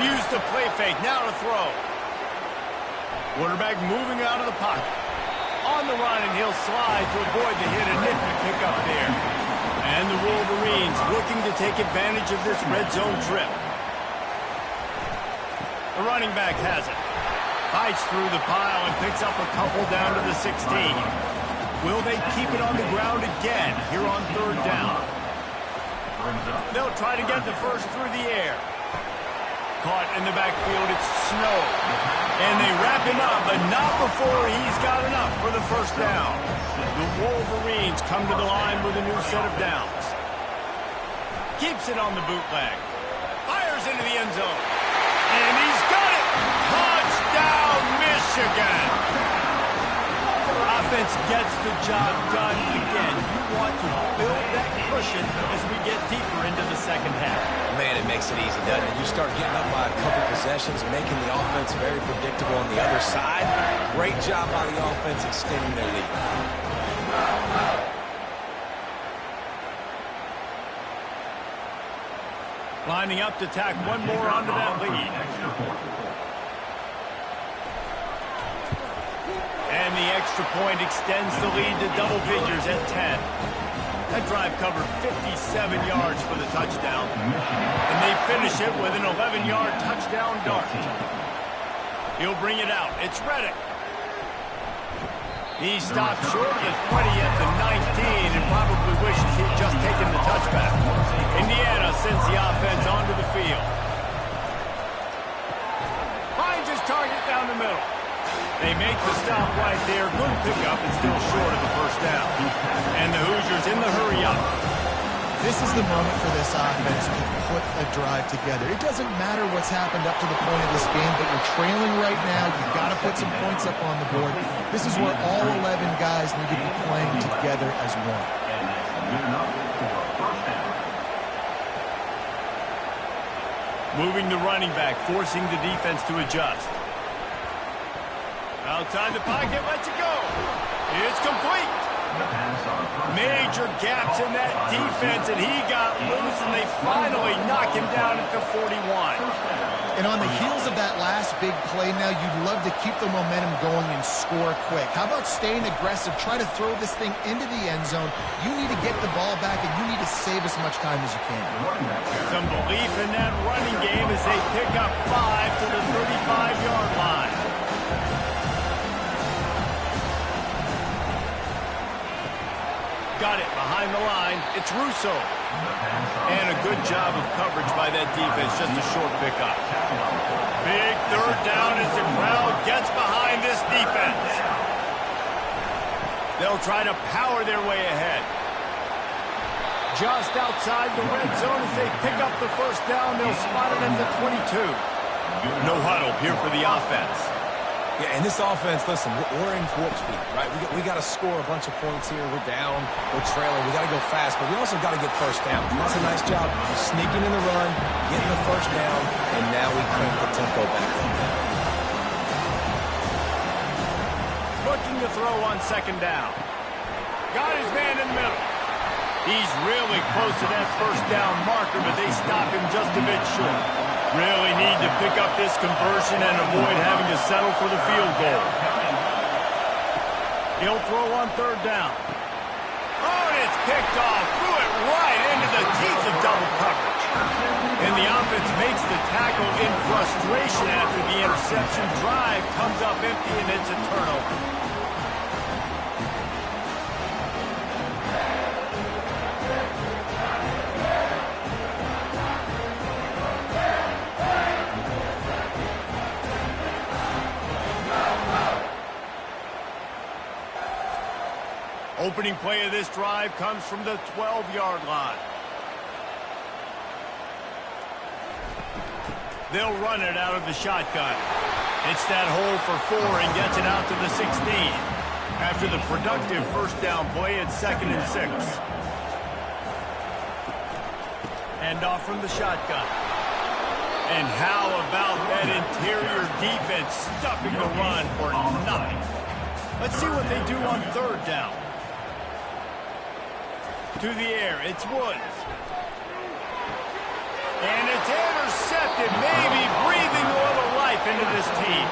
Use the play fake, now to throw. Quarterback moving out of the pocket. On the run, and he'll slide to avoid the hit. A nifty pickup there. And the Wolverines looking to take advantage of this red zone trip. The running back has it. Fights through the pile and picks up a couple down to the 16. Will they keep it on the ground again here on third down? They'll try to get the first through the air. Caught in the backfield, it's Snow. And they wrap him up, but not before he's got enough for the first down. The Wolverines come to the line with a new set of downs. Keeps it on the bootleg. Fires into the end zone. And he's got it! Touchdown, Michigan! Offense gets the job done again. You want to build that cushion as we get deeper into the second half. Man, it makes it easy, doesn't it? You start getting up by a couple possessions, making the offense very predictable on the other side. Great job by the offense extending their lead. Lining up to tack one more onto that lead. And the extra point extends the lead to double figures at 10. That drive covered 57 yards for the touchdown. And they finish it with an 11-yard touchdown dart. He'll bring it out. It's Reddick. He stopped short of the 20 at the 19 and probably wishes he'd just taken the touchback. Indiana sends the offense onto the field. Finds his target down the middle. They make the stop right there. Good pickup and still short of the first down. And the Hoosiers in the hurry up. This is the moment for this offense to put a drive together. It doesn't matter what's happened up to the point of this game, but you're trailing right now. You've got to put some points up on the board. This is where all 11 guys need to be playing together as one. Moving the running back, forcing the defense to adjust. Outside the pocket, lets it go. It's complete. Major gaps in that defense, and he got loose, and they finally knock him down at the 41. And on the heels of that last big play now, you'd love to keep the momentum going and score quick. How about staying aggressive, try to throw this thing into the end zone. You need to get the ball back, and you need to save as much time as you can. Some belief in that running game as they pick up 5 to the 35-yard line. Got it behind the line. It's Russo. And a good job of coverage by that defense, just a short pickup. Big third down as the crowd gets behind this defense. They'll try to power their way ahead. Just outside the red zone as they pick up the first down. They'll spot it in the 22. No huddle here for the offense. Yeah, and this offense, listen, we're in warp speed, right? We got to score a bunch of points here. We're down, we're trailing. We got to go fast, but we also got to get first down. And that's a nice job sneaking in the run, getting the first down, and now we crank the tempo back up. Looking to throw on second down. Got his man in the middle. He's really close to that first down marker, but they stop him just a bit short. Really need to pick up this conversion and avoid having to settle for the field goal. He'll throw on third down. Oh, and it's picked off. Threw it right into the teeth of double coverage. And the offense makes the tackle in frustration after the interception. Drive comes up empty, and it's a turnover. Opening play of this drive comes from the 12-yard line. They'll run it out of the shotgun. It's that hole for 4 and gets it out to the 16. After the productive first down play, it's 2nd and 6. Hand off from the shotgun. And how about that interior defense stuffing the run for nothing? Let's see what they do on third down. To the air, it's Woods. And it's intercepted, maybe breathing a little life into this team.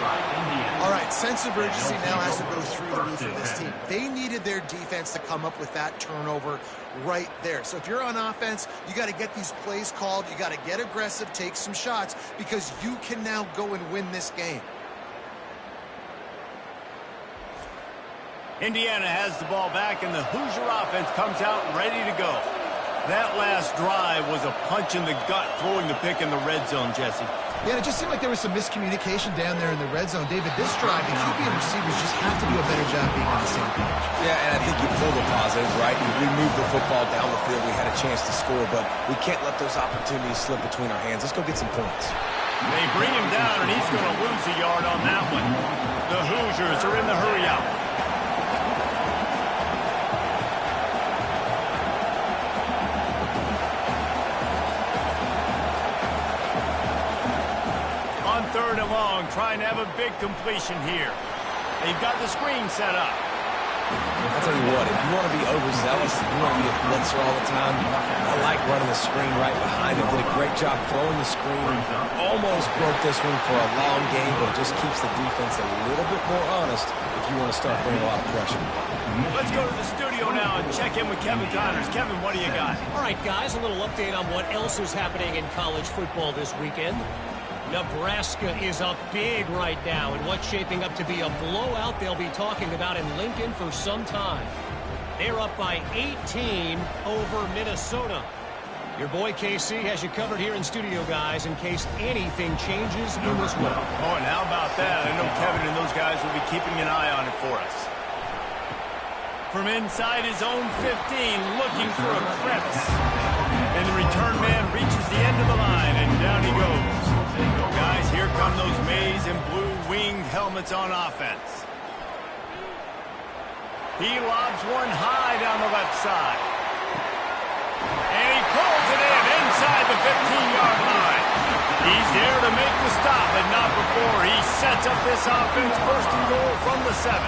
All right, sense of urgency now has to go through the roof of this team. They needed their defense to come up with that turnover right there. So if you're on offense, you got to get these plays called. You got to get aggressive, take some shots, because you can now go and win this game. Indiana has the ball back, and the Hoosier offense comes out ready to go. That last drive was a punch in the gut, throwing the pick in the red zone, Jesse. Yeah, it just seemed like there was some miscommunication down there in the red zone. David, this drive, the QB and receivers just have to do a better job being on the same page. Yeah, and I think you pull the positives, right? We moved the football down the field. We had a chance to score, but we can't let those opportunities slip between our hands. Let's go get some points. They bring him down, and he's going to lose a yard on that one. The Hoosiers are in the hurry out. Third and long, trying to have a big completion here. They've got the screen set up. I'll tell you what, if you want to be overzealous, if you want to be a blitzer all the time, I like running the screen right behind him. Did a great job throwing the screen. Almost broke this one for a long game, but it just keeps the defense a little bit more honest if you want to start putting a lot of pressure. Let's go to the studio now and check in with Kevin Connors. Kevin, what do you got? All right, guys, a little update on what else is happening in college football this weekend. Nebraska is up big right now in what's shaping up to be a blowout they'll be talking about in Lincoln for some time. They're up by 18 over Minnesota. Your boy KC has you covered here in studio, guys, in case anything changes in this one. Oh, and how about that? I know Kevin and those guys will be keeping an eye on it for us. From inside his own 15, looking for a crevice. And the return man reaches the end of the line, and down he goes. Guys, here come those maize and blue winged helmets on offense. He lobs one high down the left side. And he pulls it in inside the 15-yard line. He's there to make the stop, but not before he sets up this offense first and goal from the 7.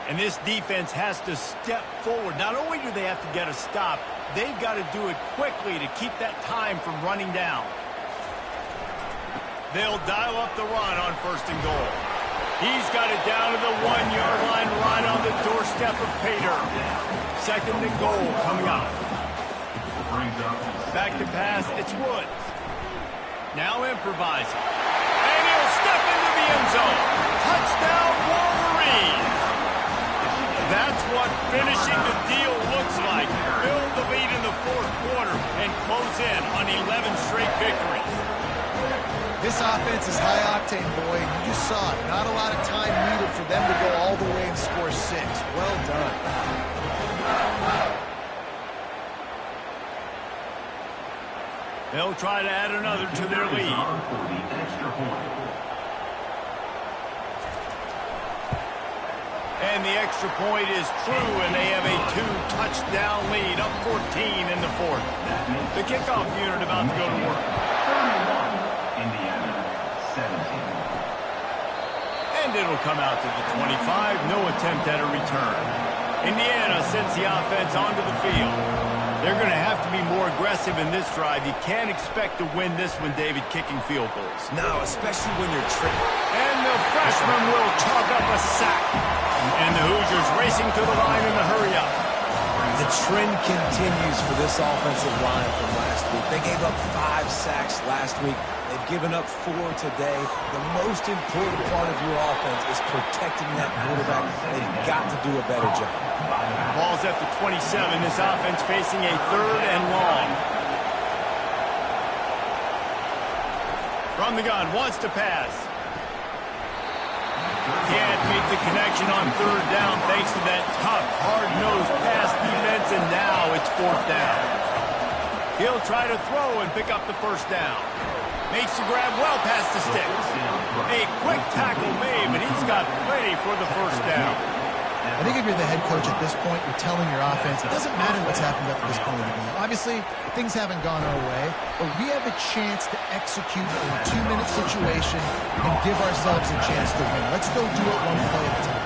And this defense has to step forward. Not only do they have to get a stop, they've got to do it quickly to keep that time from running down. They'll dial up the run on first and goal. He's got it down to the 1-yard line right on the doorstep of Pater. Second and goal coming up. brings up Back to pass, it's Woods. Now improvising. And he'll step into the end zone. Touchdown, Wolverines. That's what finishing the deal looks like. Build the lead in the fourth quarter and close in on 11 straight victories. This offense is high octane, boy. You just saw it. Not a lot of time needed for them to go all the way and score 6. Well done. They'll try to add another to their lead. for the extra point. And the extra point is true, and they have a 2-touchdown lead, up 14 in the fourth. The kickoff unit about to go to work. 31, Indiana, 17. And it'll come out to the 25, no attempt at a return. Indiana sends the offense onto the field. They're going to have to be more aggressive in this drive. You can't expect to win this one, David, kicking field goals. No, especially when you're tricky. And the freshman will chalk up a sack. And the Hoosiers racing to the line in a hurry-up. The trend continues for this offensive line from last week. They gave up 5 sacks last week. They've given up 4 today. The most important part of your offense is protecting that quarterback. They've got to do a better job. Ball's at the 27. This offense facing a 3rd and long. From the gun, wants to pass. Can't make the connection on 3rd down thanks to that tough, hard-nosed pass defense, and now it's 4th down. He'll try to throw and pick up the 1st down. Makes the grab well past the sticks. A quick tackle made, but he's got plenty for the 1st down. I think if you're the head coach at this point, you're telling your offense, it doesn't matter what's happened up to this point in the game. Obviously, things haven't gone our way, but we have a chance to execute in a 2-minute situation and give ourselves a chance to win. Let's go do it one play at a time.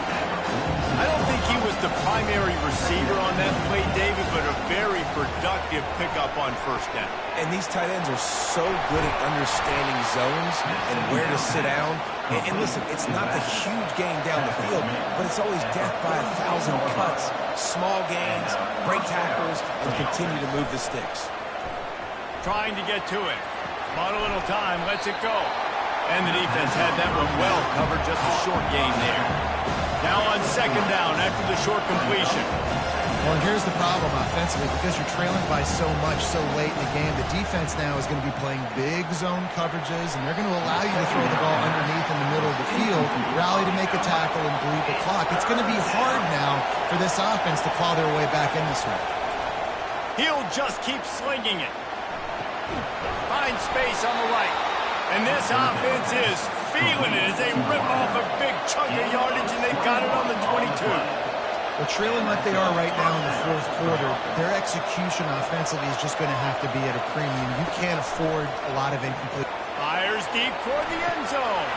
I don't think he was the primary receiver on that play, David, but a very productive pickup on 1st down. And these tight ends are so good at understanding zones and where to sit down. And listen, it's not the huge gain down the field, but it's always death by 1,000 cuts. Small gains, break tackles, and continue to move the sticks. Trying to get to it. Bought a little time, lets it go. And the defense had that one well covered, just a short gain there. Now on 2nd down after the short completion. Well, and here's the problem offensively. Because you're trailing by so much so late in the game, the defense now is going to be playing big zone coverages, and they're going to allow you to throw the ball underneath in the middle of the field, rally to make a tackle, and bleed the clock. It's going to be hard now for this offense to claw their way back in this one. He'll just keep slinging it. Finds space on the right. And this offense is feeling it as they rip off a big chunk of yardage, and they've got it on the 22. Well, trailing like they are right now in the 4th quarter, their execution offensively is just going to have to be at a premium. You can't afford a lot of incomplete. Fires deep toward the end zone.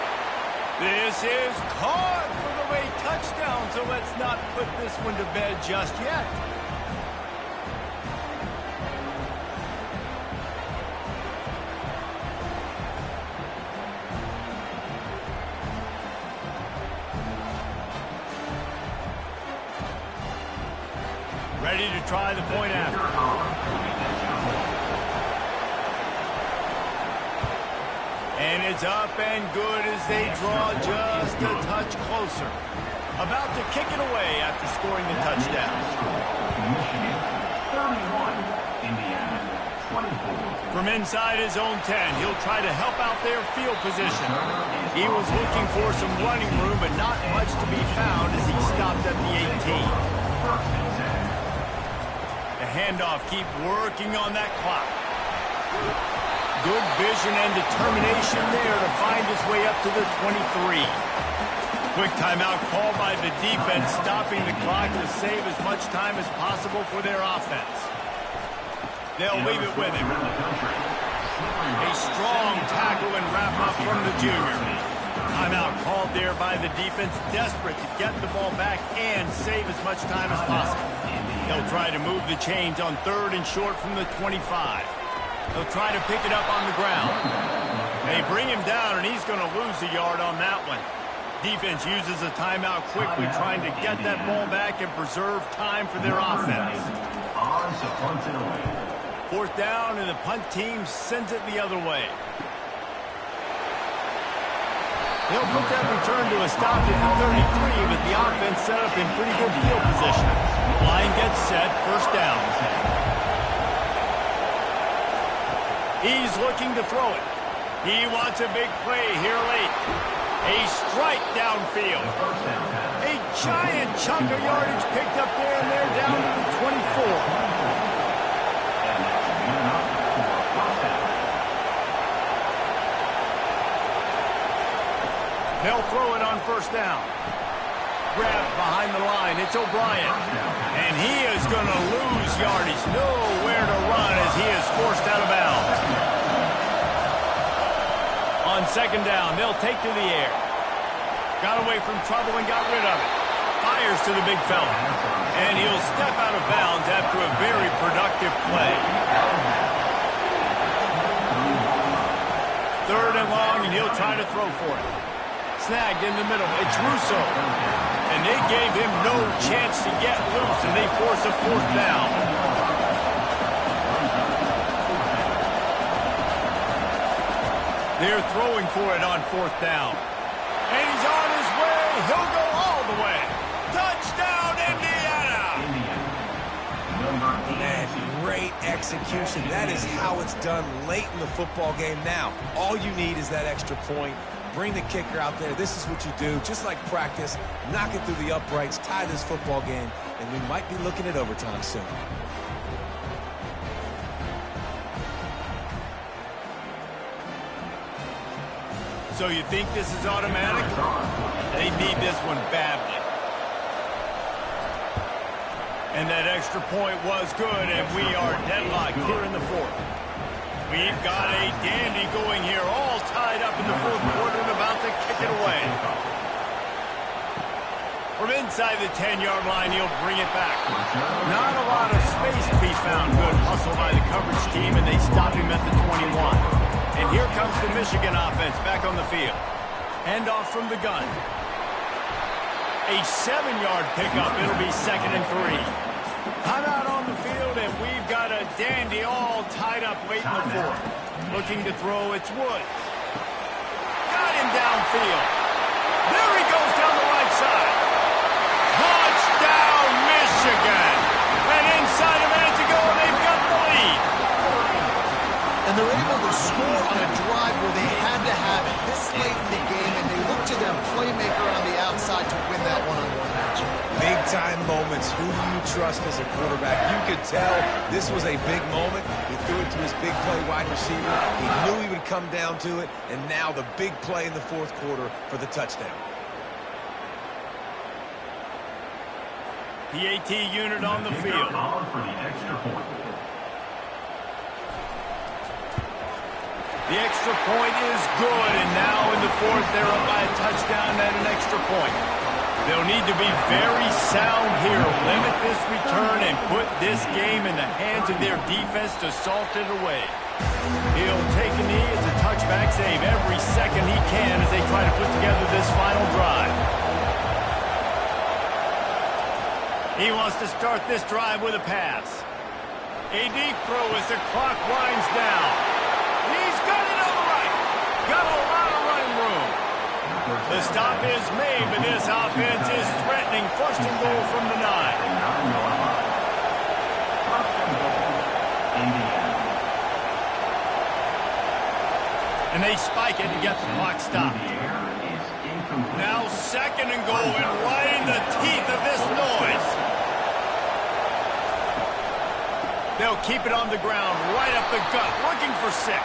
This is caught for the late touchdown, so let's not put this one to bed just yet. Ready to try the point after. And it's up and good as they draw just a touch closer. About to kick it away after scoring the touchdown. Michigan, 31, Indiana, 24. From inside his own 10, he'll try to help out their field position. He was looking for some running room, but not much to be found as he stopped at the 18. The handoff, keep working on that clock. Good vision and determination there to find his way up to the 23. Quick timeout called by the defense, stopping the clock to save as much time as possible for their offense. They'll leave it with him. A strong tackle and wrap up from the junior. Timeout called there by the defense, desperate to get the ball back and save as much time as possible. They'll try to move the chains on 3rd and short from the 25. They'll try to pick it up on the ground. They bring him down, and he's going to lose a yard on that one. Defense uses a timeout quickly, trying to get that ball back and preserve time for their offense. 4th down, and the punt team sends it the other way. He'll put that return to a stop at the 33, but the offense set up in pretty good field position. Line gets set, 1st down. He's looking to throw it. He wants a big play here late. A strike downfield. A giant chunk of yardage picked up there, and they're down to the 24. They'll throw it on 1st down. Grabbed behind the line. It's O'Brien. And he is going to lose yardage. Nowhere to run as he is forced out of bounds. On 2nd down, they'll take to the air. Got away from trouble and got rid of it. Fires to the big fella. And he'll step out of bounds after a very productive play. 3rd and long, and he'll try to throw for it. Snagged in the middle. It's Russo. And they gave him no chance to get loose, and they force a 4th down. They're throwing for it on 4th down. And he's on his way. He'll go all the way. Touchdown, Indiana! Man, great execution. That is how it's done late in the football game. Now, all you need is that extra point. Bring the kicker out there. This is what you do. Just like practice, knock it through the uprights, tie this football game, and we might be looking at overtime soon. So you think this is automatic? They need this one badly. And that extra point was good, and we are deadlocked here in the 4th. We've got a dandy going here, all tied up in the 4th quarter and about to kick it away. From inside the 10-yard line, he'll bring it back. Not a lot of space to be found. Good hustle by the coverage team, and they stop him at the 21. And here comes the Michigan offense back on the field. Handoff from the gun. A 7-yard pickup. It'll be 2nd and 3. Timeout on the field, and we've got a dandy all tied up late in the 4th. Looking to throw, it's Woods. Got him downfield. There he goes down the right side. Touchdown, Michigan! And inside a minute to go, they've got the lead. And they're able to score on a drive where they had to have it this late in the game, and they look to their playmaker on the outside to win that one-on-one matchup. Big-time moments. Who do you trust as a quarterback? You could tell this was a big moment. He threw it to his big play wide receiver. He knew he would come down to it, and now the big play in the 4th quarter for the touchdown. PAT unit on the field. For the extra point. The extra point is good, and now in the 4th, they're up by a touchdown and an extra point. They'll need to be very sound here, limit this return, and put this game in the hands of their defense to salt it away. He'll take a knee. It's a touchback save every second he can as they try to put together this final drive. He wants to start this drive with a pass. A deep throw as the clock winds down. He's got it on the right. Got a lot of running room. The stop is made, but this offense is threatening 1st and goal from the 9. And they spike it to get the clock stopped. Now 2nd and goal, and right in the teeth of this noise. They'll keep it on the ground, right up the gut, looking for 6.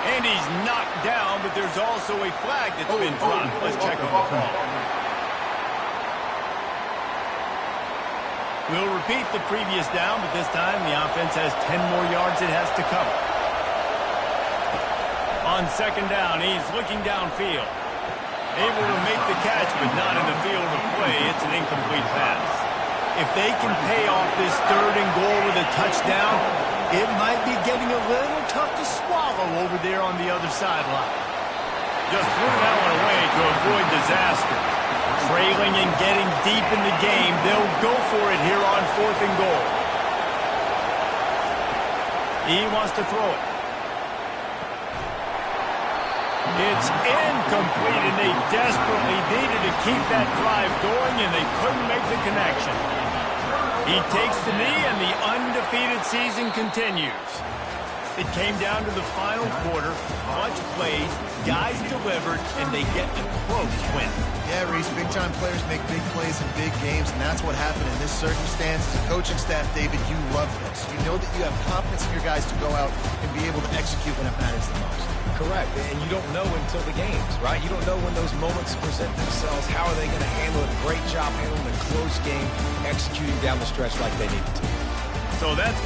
And he's knocked down, but there's also a flag that's been dropped. Let's check on the call. We'll repeat the previous down, but this time the offense has 10 more yards it has to cover. On 2nd down, he's looking downfield. Able to make the catch, but not in the field of play. It's an incomplete pass. If they can pay off this 3rd and goal with a touchdown, it might be getting a little tough to swallow over there on the other sideline. Just threw that one away to avoid disaster. Trailing and getting deep in the game, they'll go for it here on 4th and goal. He wants to throw it. It's incomplete, and they desperately needed to keep that drive going, and they couldn't make the connection. He takes the knee, and the undefeated season continues. It came down to the final quarter. Much played, guys delivered, and they get a close win. Yeah, Reese, big-time players make big plays in big games, and that's what happened in this circumstance. As a coaching staff, David, you love this. You know that you have confidence in your guys to go out and be able to execute when it matters the most. Correct, and you don't know until the games, right? You don't know when those moments present themselves. How are they going to handle it? Great job handling a close game, executing down the stretch like they needed to. So that's going